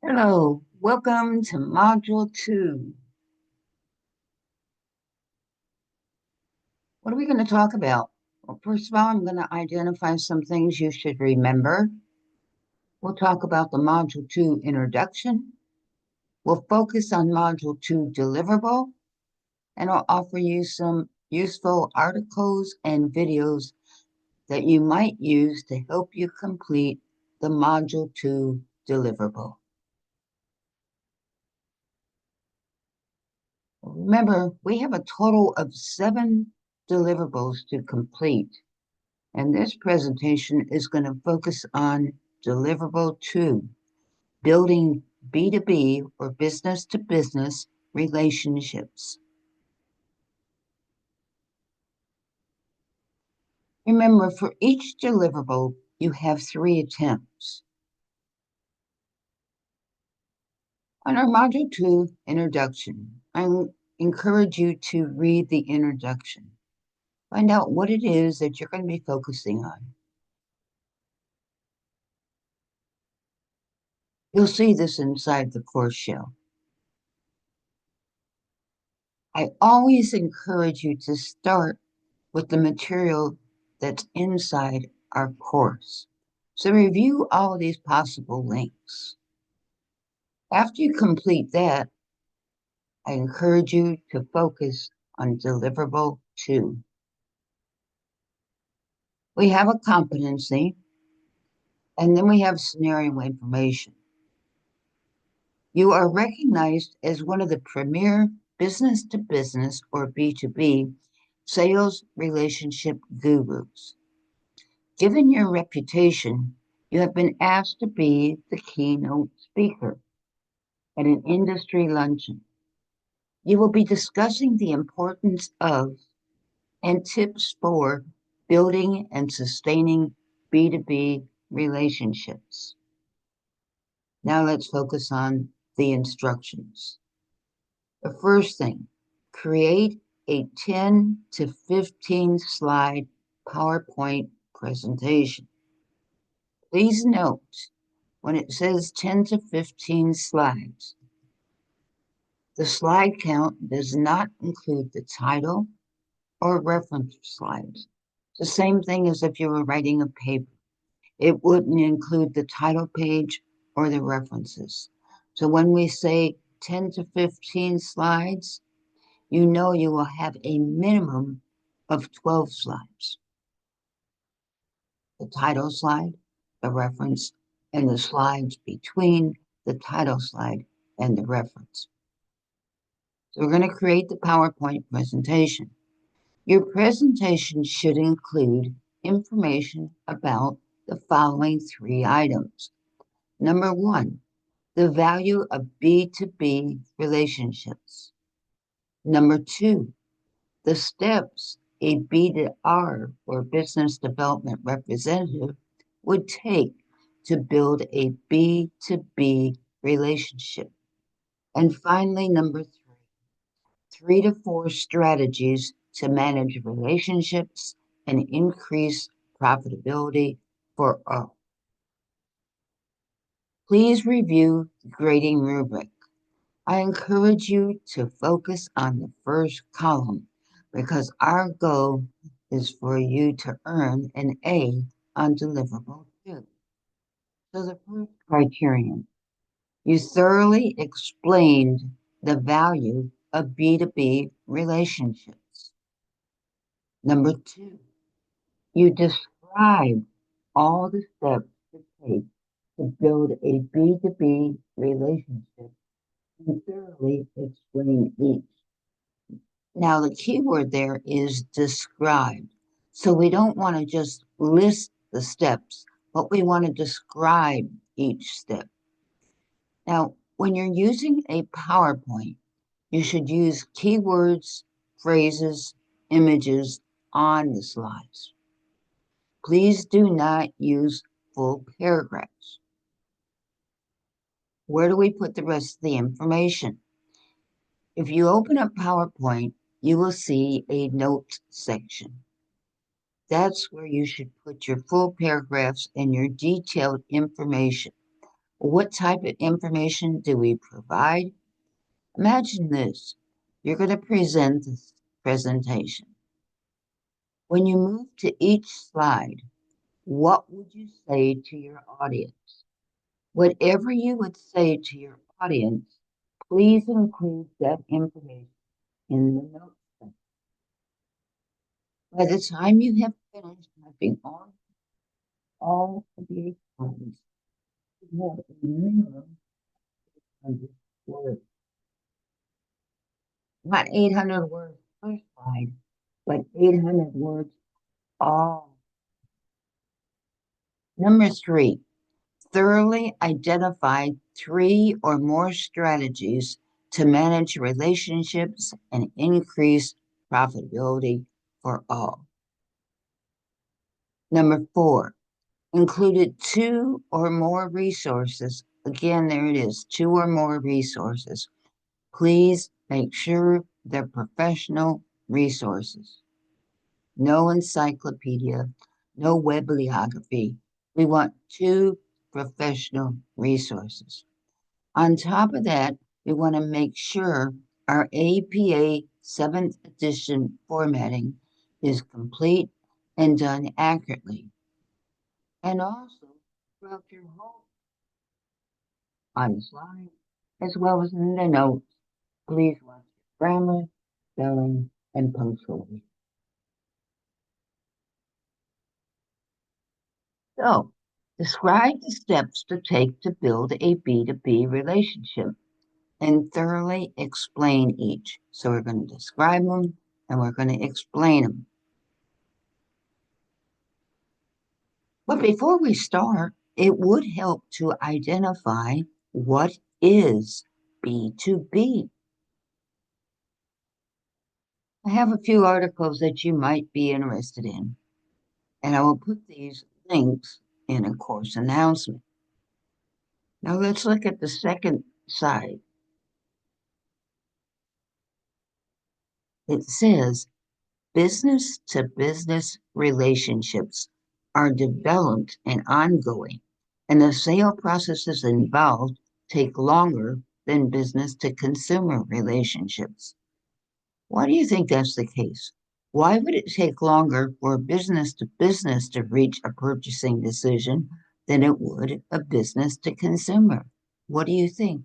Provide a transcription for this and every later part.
Hello, welcome to Module 2. What are we going to talk about? Well, first of all, I'm going to identify some things you should remember. We'll talk about the Module 2 introduction. We'll focus on Module 2 deliverable, and I'll offer you some useful articles and videos that you might use to help you complete the Module 2 deliverable. Remember, we have a total of 7 deliverables to complete. And this presentation is going to focus on Deliverable 2, building B2B or business to business relationships. Remember, for each deliverable, you have 3 attempts. On our Module 2 introduction, I encourage you to read the introduction. Find out what it is that you're going to be focusing on. You'll see this inside the course shell. I always encourage you to start with the material that's inside our course. So review all of these possible links. After you complete that, I encourage you to focus on Deliverable 2. We have a competency, and then we have scenario information. You are recognized as one of the premier business to business or B2B sales relationship gurus. Given your reputation, you have been asked to be the keynote speaker at an industry luncheon. You will be discussing the importance of and tips for building and sustaining B2B relationships. Now let's focus on the instructions. The first thing, create a 10 to 15 slide PowerPoint presentation. Please note, when it says 10 to 15 slides, the slide count does not include the title or reference slides. The same thing as if you were writing a paper. It wouldn't include the title page or the references. So when we say 10 to 15 slides, you know you will have a minimum of 12 slides. The title slide, the reference, and the slides between the title slide and the reference. So we're going to create the PowerPoint presentation. Your presentation should include information about the following 3 items. Number 1, the value of B2B relationships. Number 2, the steps a B2R or business development representative would take to build a B2B relationship. And finally, number 3 to 4 strategies to manage relationships and increase profitability for all. Please review the grading rubric. I encourage you to focus on the first column because our goal is for you to earn an A on Deliverable 2. So the first criterion, you thoroughly explained the value of B2B relationships. Number 2, you describe all the steps to take to build a B2B relationship and thoroughly explain each. Now, the key word there is describe. So we don't want to just list the steps, but we want to describe each step. Now, when you're using a PowerPoint, you should use keywords, phrases, images on the slides. Please do not use full paragraphs. Where do we put the rest of the information? If you open up PowerPoint, you will see a notes section. That's where you should put your full paragraphs and your detailed information. What type of information do we provide? Imagine this. You're going to present this presentation. When you move to each slide, what would you say to your audience? Whatever you would say to your audience, please include that information in the notes section. By the time you have finished typing on all of the slides, you have a minimum of 100 words. Not 800 words per slide, but 800 words all. Number 3, thoroughly identify 3 or more strategies to manage relationships and increase profitability for all. Number 4, included 2 or more resources. Again, there it is, 2 or more resources. Please make sure they're professional resources. No encyclopedia, no bibliography. We want 2 professional resources. On top of that, we want to make sure our APA 7th edition formatting is complete and done accurately. And also, throughout your whole on the slide, as well as in the notes, please watch grammar, spelling, and punctuation. So, describe the steps to take to build a B2B relationship and thoroughly explain each. So, we're going to describe them and we're going to explain them. But before we start, it would help to identify what is B2B. I have a few articles that you might be interested in, and I will put these links in a course announcement. Now let's look at the second side. It says business to business relationships are developed and ongoing, and the sale processes involved take longer than business to consumer relationships. Why do you think that's the case? Why would it take longer for business to business to reach a purchasing decision than it would a business to consumer? What do you think?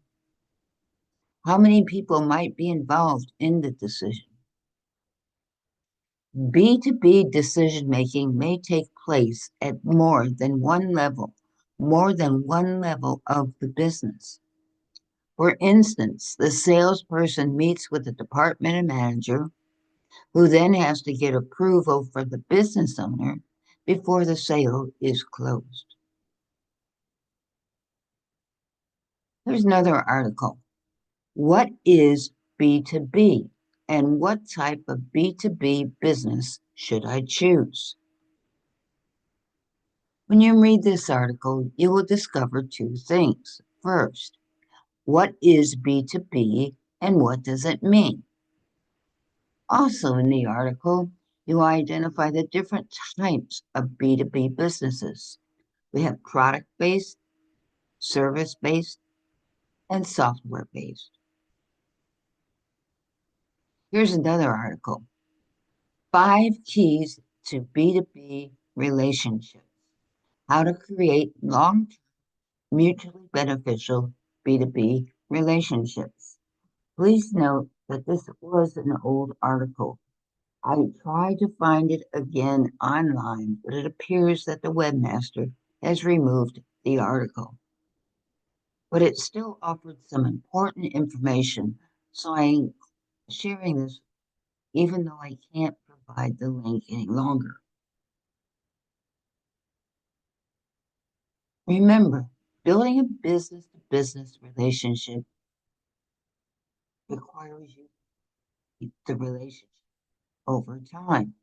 How many people might be involved in the decision? B2B decision making may take place at more than one level of the business. For instance, the salesperson meets with the department manager, who then has to get approval for the business owner before the sale is closed. Here's another article. What is B2B and what type of B2B business should I choose? When you read this article, you will discover 2 things. First, what is B2B and what does it mean? Also, in the article, you identify the different types of B2B businesses. We have product based, service based, and software based. Here's another article 5 keys to B2B relationships. How to create long term, mutually beneficial B2B relationships. Please note that this was an old article. I tried to find it again online, but it appears that the webmaster has removed the article. But it still offered some important information, so I'm sharing this even though I can't provide the link any longer. Remember, building a business to business relationship requires you to keep the relationship over time.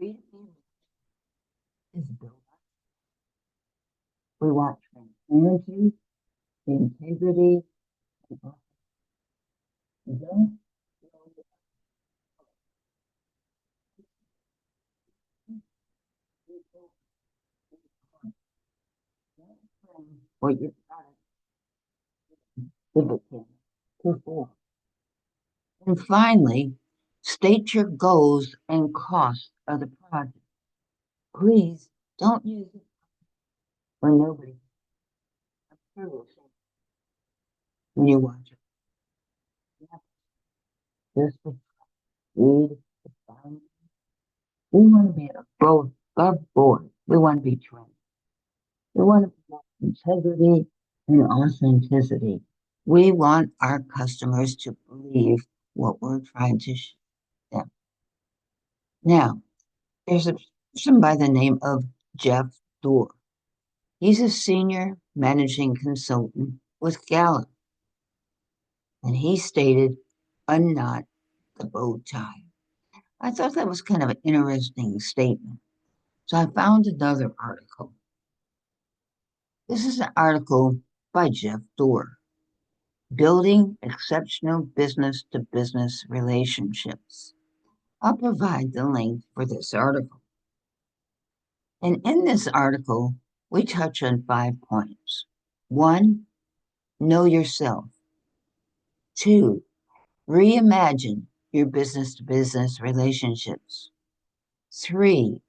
B2B is built. We want transparency, integrity, and don't what your product if it can perform. And finally, state your goals and costs of the project. Please don't use it when nobody will say when you watch it. Just to read the sign. We want to be above board. We want to be trained. We want to promote integrity and authenticity. We want our customers to believe what we're trying to show them. Now, there's a person by the name of Jeff Dorr. He's a senior managing consultant with Gallup, and he stated, unknot the bow tie. I thought that was kind of an interesting statement. So I found another article. This is an article by Jeff Dorr, Building Exceptional Business to Business Relationships. I'll provide the link for this article. And in this article, we touch on 5 points. One, know yourself. Two, reimagine your business to business relationships. Three,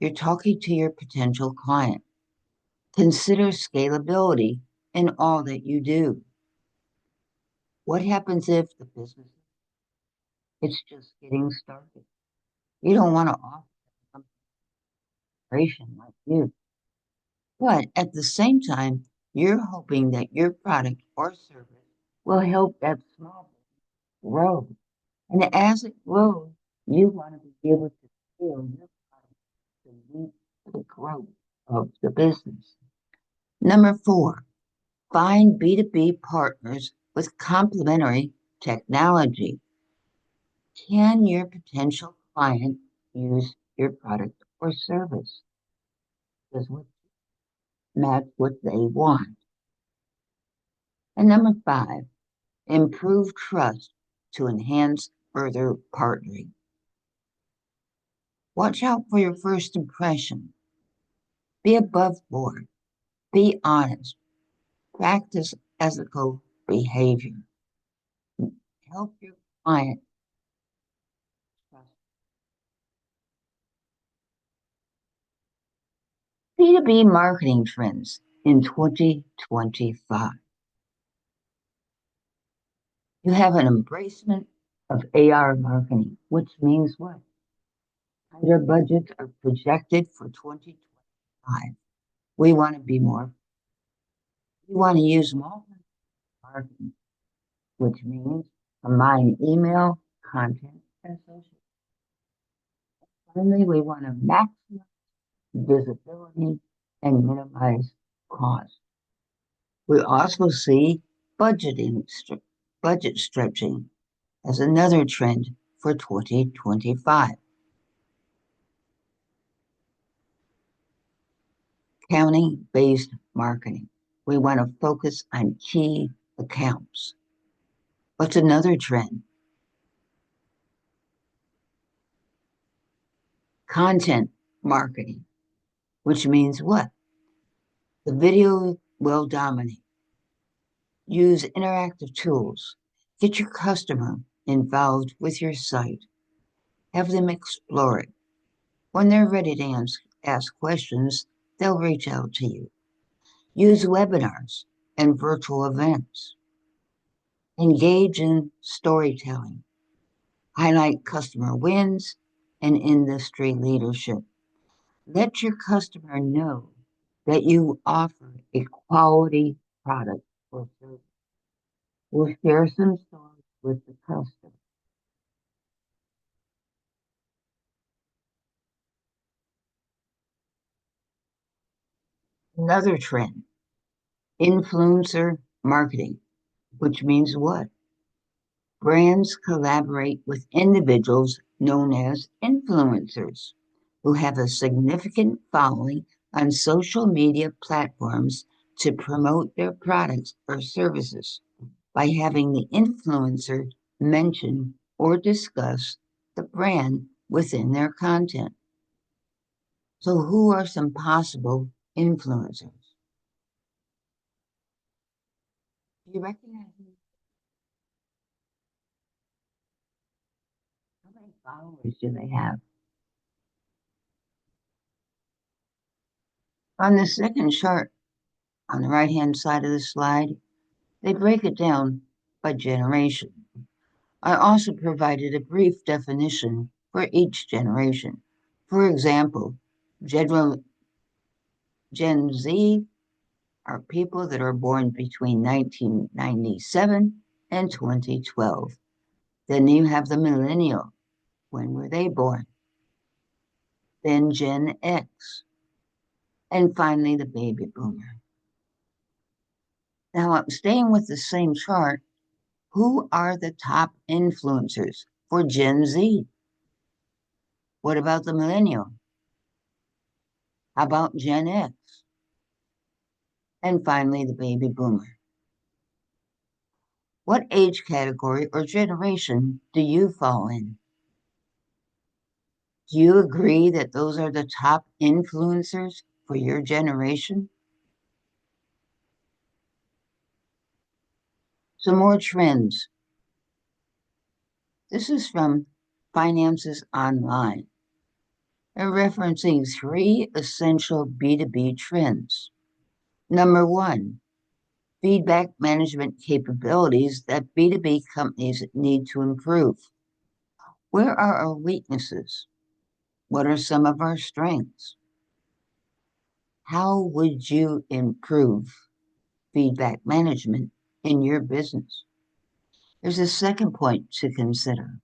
you're talking to your potential client. Consider scalability in all that you do. What happens if the business it's just getting started? You don't want to offer some operation like you, but at the same time, you're hoping that your product or service will help that small business grow. And as it grows, you want to be able to scale your product to meet the growth of the business. Number four, find B2B partners with complementary technology. Can your potential client use your product or service? Does it match what they want? And number five, improve trust to enhance further partnering. Watch out for your first impression. Be above board. Be honest. Practice ethical behavior. Help your client trust. B2B marketing trends in 2025. You have an embracement of AR marketing, which means what? Tighter budgets are projected for 2025. We want to be more, we want to use more marketing, which means combine email, content, and social. Finally, we want to maximize visibility and minimize cost. We also see budgeting, budget stretching as another trend for 2025. County-based marketing. We want to focus on key accounts. What's another trend? Content marketing, which means what? The video will dominate. Use interactive tools. Get your customer involved with your site. Have them explore it. When they're ready to ask questions, they'll reach out to you. Use webinars and virtual events. Engage in storytelling. Highlight customer wins and industry leadership. Let your customer know that you offer a quality product or service. We'll share some stories with the customer. Another trend, influencer marketing, which means what? Brands collaborate with individuals known as influencers who have a significant following on social media platforms to promote their products or services by having the influencer mention or discuss the brand within their content. So, who are some possible influencers? Do you recognize me? How many followers do they have? On the second chart on the right hand side of the slide, they break it down by generation. I also provided a brief definition for each generation. For example, Gen, Gen Z are people that are born between 1997 and 2012. Then you have the millennial. When were they born? Then Gen X. And finally, the baby boomer. Now, I'm staying with the same chart. Who are the top influencers for Gen Z? What about the millennial? How about Gen X? And finally, the baby boomer. What age category or generation do you fall in? Do you agree that those are the top influencers for your generation? Some more trends. This is from Finances Online. They're referencing three essential B2B trends. Number one, feedback management capabilities that B2B companies need to improve. Where are our weaknesses? What are some of our strengths? How would you improve feedback management in your business? There's a second point to consider.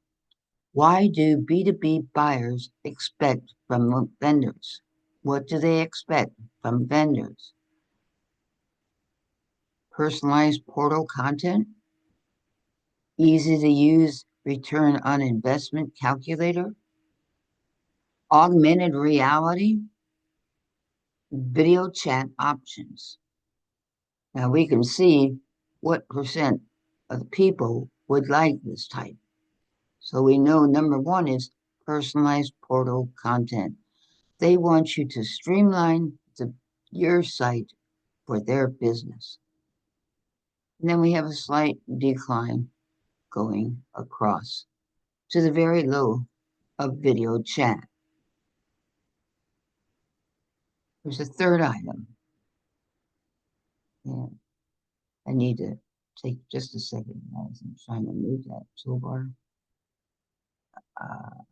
Why do B2B buyers expect from vendors? What do they expect from vendors? Personalized portal content, easy to use return on investment calculator, augmented reality, video chat options. Now we can see what percent of the people would like this type. So we know number one is personalized portal content. They want you to streamline your site for their business. And then we have a slight decline going across to the very low of video chat. There's a third item. And I need to take just a second, guys. I'm trying to move that toolbar. Uh,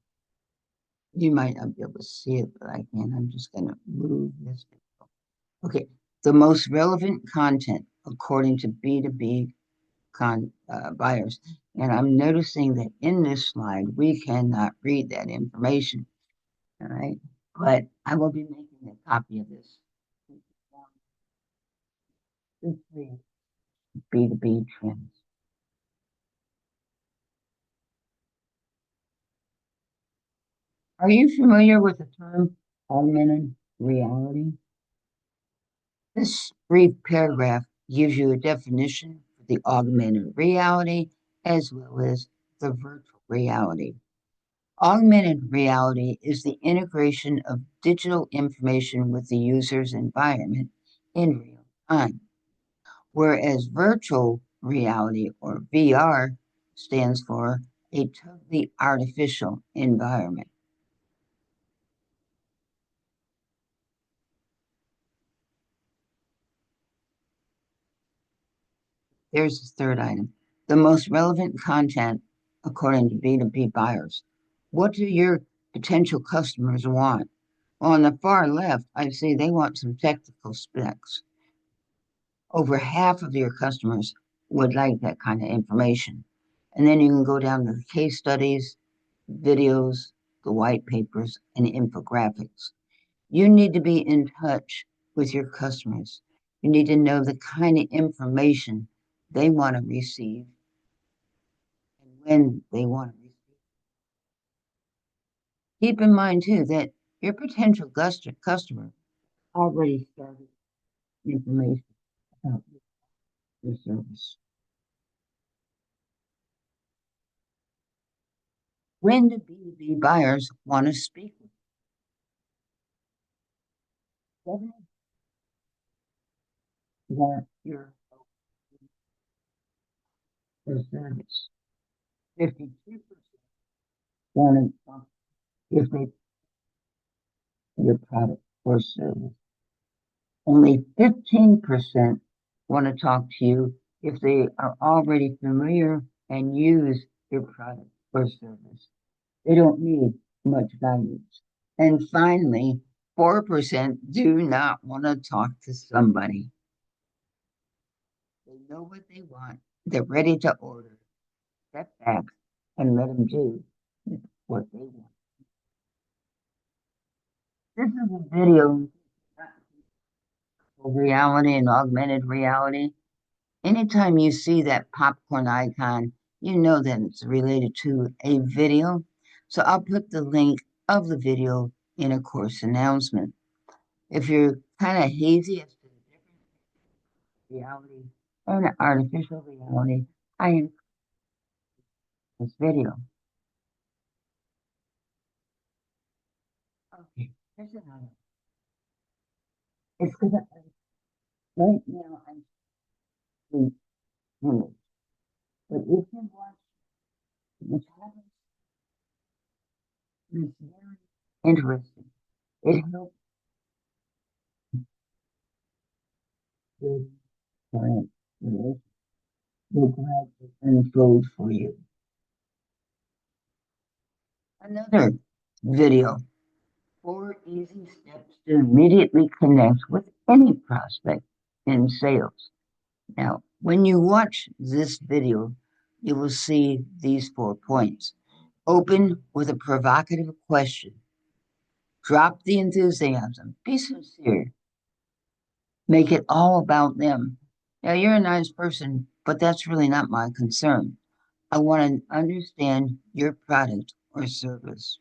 you might not be able to see it, but I can. I'm just going to move this. Okay. The most relevant content according to B2B buyers. And I'm noticing that in this slide, we cannot read that information. All right. But I will be making a copy of this. B2B trends. Are you familiar with the term augmented reality? This brief paragraph gives you a definition for the augmented reality as well as the virtual reality. Augmented reality is the integration of digital information with the user's environment in real time, whereas virtual reality or VR stands for a totally artificial environment. There's the third item. The most relevant content according to B2B buyers. What do your potential customers want? Well, on the far left, I see they want some technical specs. Over half of your customers would like that kind of information. And then you can go down to the case studies, videos, the white papers, and infographics. You need to be in touch with your customers. You need to know the kind of information they want to receive and when they want to receive. Keep in mind, too, that your potential customer already started information about your service. When do B2B buyers want to speak with you? Want your or service. 52% want to talk if they your product or service. Only 15% want to talk to you if they are already familiar and use your product or service. They don't need much guidance. And finally, 4% do not want to talk to somebody. They know what they want. They're ready to order. Step back and let them do what they want. This is a video of reality and augmented reality. Anytime you see that popcorn icon, you know that it's related to a video. So I'll put the link of the video in a course announcement. If you're kind of hazy as to the difference between reality and artificial reality, I encourage this video. Okay, here's another. It's because right now I'm the image, but if you watch, which happens, it's very interesting. It helps with client relations. Will gradually unfold for you. Another video, 4 easy steps to immediately connect with any prospect in sales. Now, when you watch this video, you will see these 4 points. Open with a provocative question. Drop the enthusiasm. Be sincere. Make it all about them. Now, you're a nice person, but that's really not my concern. I want to understand your product or service.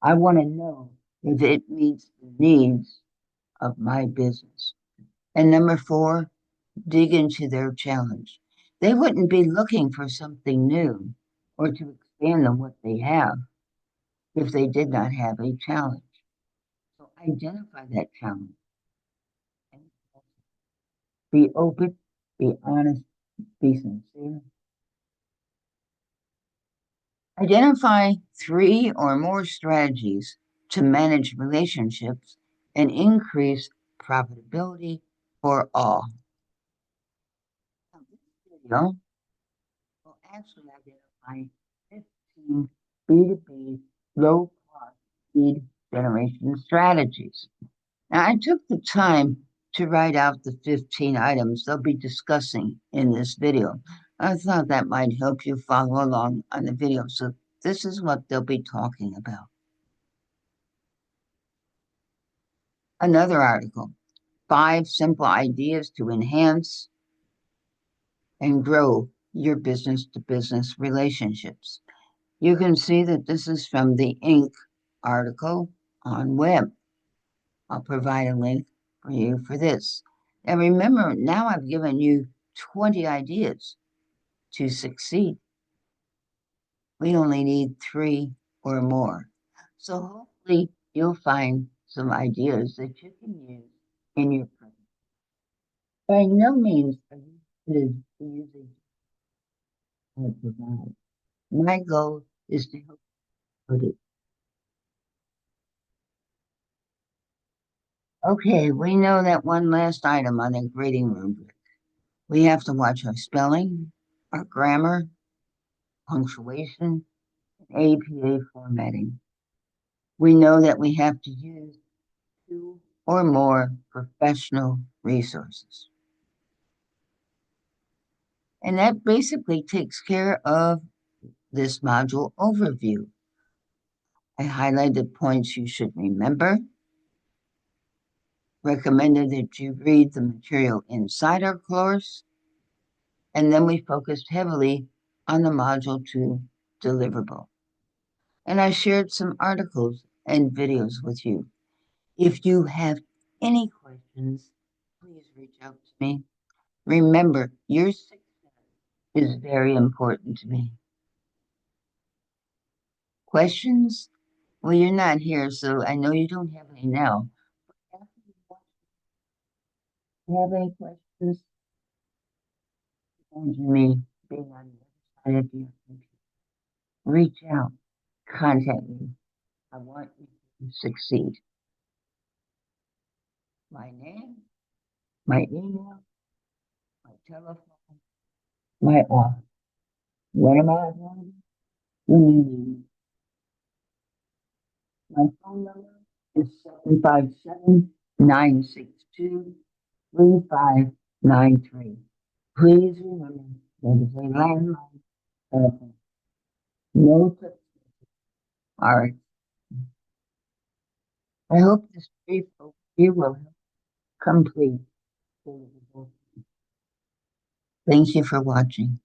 I want to know if it meets the needs of my business. And number 4, dig into their challenge. They wouldn't be looking for something new or to expand on what they have if they did not have a challenge. So identify that challenge and be open, be honest, be sincere. Identify 3 or more strategies to manage relationships and increase profitability for all. Now, this video will actually identify 15 B2B low cost lead generation strategies. Now, I took the time to write out the 15 items they'll be discussing in this video. I thought that might help you follow along on the video. So, this is what they'll be talking about. Another article, 5 simple ideas to enhance and grow your business to business relationships. You can see that this is from the Inc. article on web. I'll provide a link for you for this. And remember, now I've given you 20 ideas to succeed. We only need 3 or more. So hopefully you'll find some ideas that you can use in your present. By no means are you committed to using I provide. My goal is to help put it. Okay, we know that one last item on the grading rubric. We have to watch our spelling, our grammar, punctuation, and APA formatting. We know that we have to use 2 or more professional resources. And that basically takes care of this module overview. I highlighted points you should remember, recommended that you read the material inside our course, and then we focused heavily on the Module 2 deliverable. And I shared some articles and videos with you. If you have any questions, please reach out to me. Remember, your success is very important to me. Questions? Well, you're not here, so I know you don't have any now. After you have any questions, me being on out of your computer. Reach out, contact me. I want you to succeed. My name, my email, my telephone, my office. What am I available? When you need me. My phone number is 757-962-3593. Please remember that is a landline telephone. No touch. All right. I hope this brief overview will help complete. Thank you for watching.